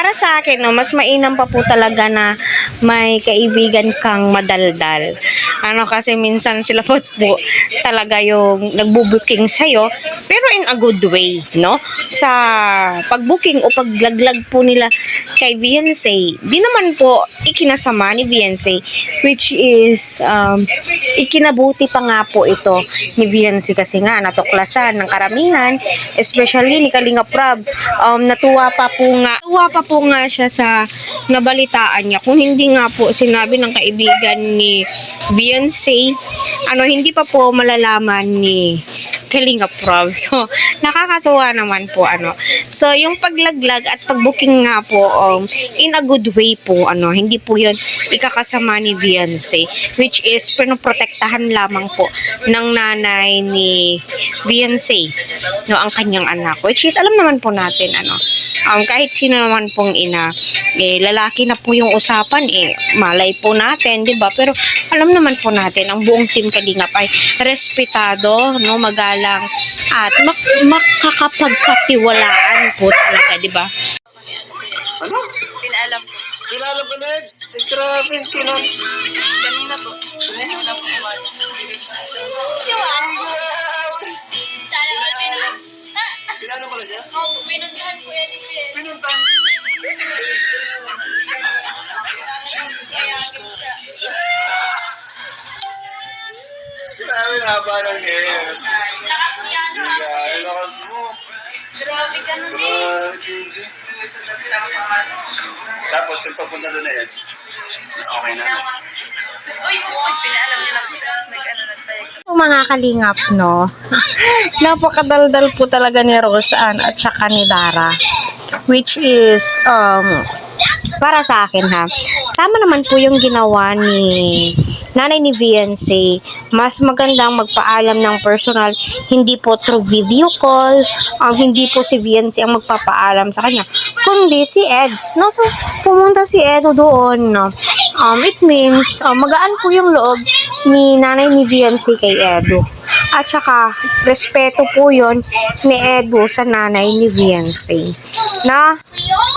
para sa akin, no, mas mainam pa po talaga na may kaibigan kang madaldal. Ano kasi minsan sila po talaga yung nagbubuking sa'yo, pero in a good way, no? Sa pagbooking o paglaglag po nila kay Beyonce, di naman po ikinasama ni Beyonce, which is ikinabuti pa nga po ito ni Beyonce kasi nga natuklasan ng karamihan, especially ni Kalinga Prab. Natuwa pa po nga siya sa nabalitaan niya. Kung hindi nga po sinabi ng kaibigan ni Beyonce, hindi pa po malalaman ni Kalinga Prab. So, nakakatuwa naman po, So, yung paglaglag at pagbooking nga po, in a good way po, hindi po yun ikakasama ni Beyonce, which is pinoprotektahan lamang po ng nanay ni Beyonce, no, ang kanyang anak, which is alam naman po natin, kahit sino naman pong ina, lalaki na po yung usapan, malay po natin, di ba? Pero alam naman po natin, ang buong team Kalingap ay respetado, no, magalang, at makakapagkatiwalaan po talaga, di ba? Ano? Pinalam po. Pinalam ka, Neds? Grabe, kinon. Kanina po. Kanina po. Sana all pinalam. Pinalam pala siya? Oo, pinuntahan po yan. Pinuntahan. Grabe, haba ng hair. Lakas mo yan, Grabe, lakas mo. Grabe ka nun eh. Grabe. Tapos, yung papunta doon na yan, okay na. Uy, pinalam niya lang. Nag-tayo. Mga kalingap, no? Napakadaldal po talaga ni Roseanne at saka ni Dara. Which is, para sa akin ha, tama naman po yung ginawa ni nanay ni Beyonce. Mas magandang magpaalam ng personal, hindi po through video call, hindi po si Beyonce ang magpapaalam sa kanya, kundi si Eds, no? So, pumunta si Edo doon, no? It means, magaan po yung loob ni nanay ni Beyonce kay Edo. At saka, respeto po yon ni Edo sa nanay ni Beyonce. Na,